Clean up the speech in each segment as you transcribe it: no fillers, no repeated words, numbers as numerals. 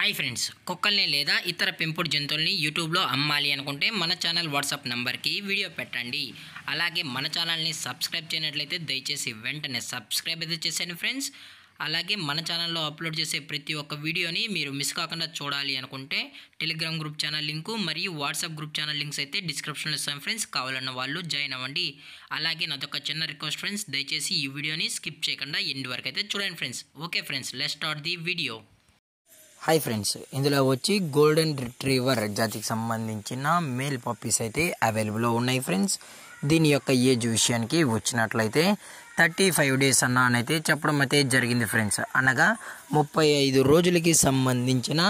Hi friends, కుక్కల్ని లేదా ఇతర పెంపుడు జంతువుల్ని యూట్యూబ్లో అమ్మాలి అనుకుంటే మన ఛానల్ వాట్సాప్ నెంబర్కి వీడియో పెట్టండి. అలాగే మన ఛానల్ని సబ్స్క్రైబ్ చేయనట్లయితే దయచేసి వెంటనే సబ్స్క్రైబ్ అయితే చేసేయండి ఫ్రెండ్స్. అలాగే మన ఛానల్లో అప్లోడ్ చేసే ప్రతి ఒక్క వీడియోని మీరు మిస్ కాకుండా చూడాలి అనుకుంటే టెలిగ్రామ్ గ్రూప్ ఛానల్ లింకు మరియు వాట్సాప్ గ్రూప్ ఛానల్ లింక్స్ అయితే డిస్క్రిప్షన్లో ఇస్తాను ఫ్రెండ్స్. కావాలన్న వాళ్ళు జాయిన్ అవ్వండి. అలాగే నాదొక చిన్న రిక్వెస్ట్ ఫ్రెండ్స్, దయచేసి ఈ వీడియోని స్కిప్ చేయకుండా ఎండ్ వరకు అయితే చూడండి friends. Okay friends, let's start the video. Hi friends, ఇందులో వచ్చి గోల్డెన్ రిట్రీవర్ జాతికి సంబంధించిన మేల్ పప్పీస్ అయితే అవైలబుల్లో ఉన్నాయి ఫ్రెండ్స్. దీని యొక్క ఏజ్ విషయానికి వచ్చినట్లయితే 35 డేస్ అయితే చెప్పడం అయితే జరిగింది ఫ్రెండ్స్. అనగా 35 రోజులకి సంబంధించిన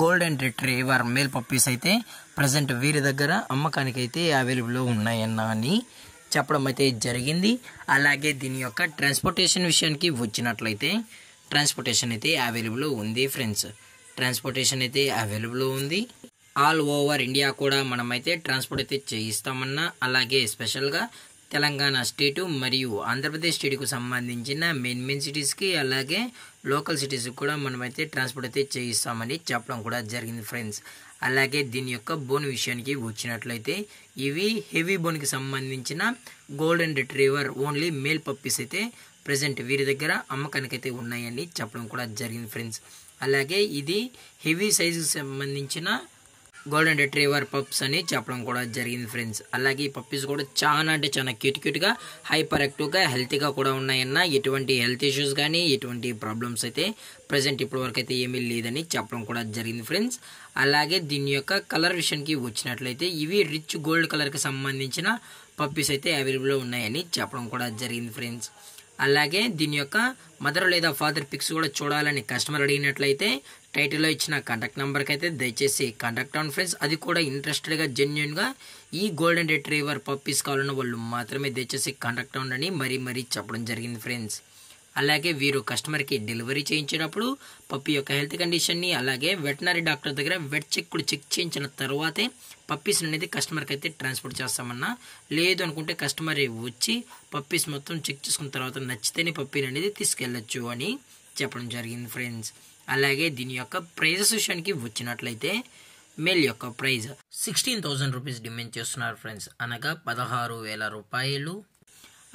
గోల్డెన్ రిట్రీవర్ మేల్ పప్పీస్ అయితే ప్రజెంట్ వీరి దగ్గర అమ్మకానికి అయితే అవైలబుల్లో ఉన్నాయని చెప్పడం అయితే జరిగింది. అలాగే దీని యొక్క ట్రాన్స్పోర్టేషన్ విషయానికి వచ్చినట్లయితే ట్రాన్స్పోర్టేషన్ అయితే అవైలబుల్ ఉంది ఫ్రెండ్స్. ట్రాన్స్పోర్టేషన్ అయితే అవైలబుల్ ఉంది. ఆల్ ఓవర్ ఇండియా కూడా మనమైతే ట్రాన్స్పోర్ట్ అయితే చేయిస్తామన్నా, అలాగే స్పెషల్గా తెలంగాణ స్టేటు మరియు ఆంధ్రప్రదేశ్ స్టేట్కు సంబంధించిన మెయిన్ సిటీస్కి అలాగే లోకల్ సిటీస్కి కూడా మనమైతే ట్రాన్స్పోర్ట్ అయితే చేయిస్తామని చెప్పడం కూడా జరిగింది ఫ్రెండ్స్. అలాగే దీని యొక్క బోన్ విషయానికి వచ్చినట్లయితే ఇవి హెవీ బోన్కి సంబంధించిన golden retriever only male puppies అయితే ప్రజెంట్ వీరి దగ్గర అమ్మకానికైతే ఉన్నాయని చెప్పడం కూడా జరిగింది ఫ్రెండ్స్. అలాగే ఇది హెవీ సైజుకి సంబంధించిన గోల్డెన్ రిట్రీవర్ పప్స్ అని చెప్పడం కూడా జరిగింది ఫ్రెండ్స్. అలాగే ఈ పప్పీస్ కూడా చాలా అంటే చాలా క్యూట్గా హైపర్ యాక్టివ్గా హెల్తీగా కూడా ఉన్నాయన్న. ఎటువంటి హెల్త్ ఇష్యూస్ కానీ ఎటువంటి ప్రాబ్లమ్స్ అయితే ప్రజెంట్ ఇప్పటి వరకు అయితే ఏమీ లేదని చెప్పడం కూడా జరిగింది ఫ్రెండ్స్. అలాగే దీని యొక్క కలర్ విషయానికి వచ్చినట్లయితే ఇవి రిచ్ గోల్డ్ కలర్కి సంబంధించిన పప్పీస్ అయితే అవైలబుల్లో ఉన్నాయని చెప్పడం కూడా జరిగింది ఫ్రెండ్స్. అలాగే దీని యొక్క మదర్ లేదా ఫాదర్ పిక్స్ కూడా చూడాలని కస్టమర్ అడిగినట్లయితే టైటిల్లో ఇచ్చిన కాంటాక్ట్ నెంబర్కి అయితే దయచేసి కాంటాక్ట్ అవ్వండి ఫ్రెండ్స్. అది కూడా ఇంట్రెస్టెడ్గా జెన్యున్గా ఈ గోల్డెన్ రిట్రీవర్ పప్పీస్ కావాలన్న వాళ్ళు మాత్రమే దయచేసి కాంటాక్ట్ అవ్వండి మరీ చెప్పడం జరిగింది ఫ్రెండ్స్. అలాగే వీరు కస్టమర్కి డెలివరీ చేయించేటప్పుడు పప్పి యొక్క హెల్త్ కండిషన్ని అలాగే వెటనరీ డాక్టర్ దగ్గర వెట్ చెక్ కూడా చెక్ చేయించిన తర్వాతే పప్పీస్ అనేది కస్టమర్కి అయితే ట్రాన్స్పోర్ట్ చేస్తామన్నా. లేదు అనుకుంటే కస్టమర్ వచ్చి పప్పీస్ మొత్తం చెక్ చేసుకున్న తర్వాత నచ్చితేనే పప్పీని అనేది తీసుకెళ్ళచ్చు అని చెప్పడం జరిగింది ఫ్రెండ్స్. అలాగే దీని యొక్క ప్రైజెస్ విషయానికి వచ్చినట్లయితే మేల్ యొక్క ప్రైజ్ 16,000 రూపీస్ డిమాండ్ చేస్తున్నారు ఫ్రెండ్స్, అనగా 16,000 రూపాయలు.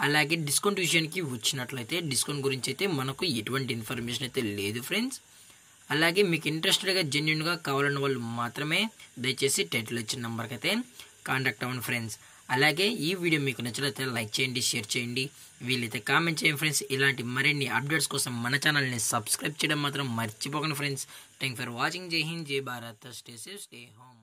అలాగే డిస్కౌంట్ విషయానికి వచ్చినట్లయితే డిస్కౌంట్ గురించి అయితే మనకు ఎటువంటి ఇన్ఫర్మేషన్ అయితే లేదు ఫ్రెండ్స్. అలాగే మీకు ఇంట్రెస్టెడ్గా జెన్యున్గా కావాలన్న వాళ్ళు మాత్రమే దయచేసి టైటిల్ ఇచ్చిన నెంబర్కి అయితే కాంటాక్ట్ అవ్వండి ఫ్రెండ్స్. అలాగే ఈ వీడియో మీకు నచ్చినట్లయితే లైక్ చేయండి, షేర్ చేయండి, వీలైతే కామెంట్ చేయండి ఫ్రెండ్స్. ఇలాంటి మరిన్ని అప్డేట్స్ కోసం మన ఛానల్ని సబ్స్క్రైబ్ చేయడం మాత్రం మర్చిపోకండి ఫ్రెండ్స్. Thank for watching. జై హింద్, జై Bharat, stay safe, stay home.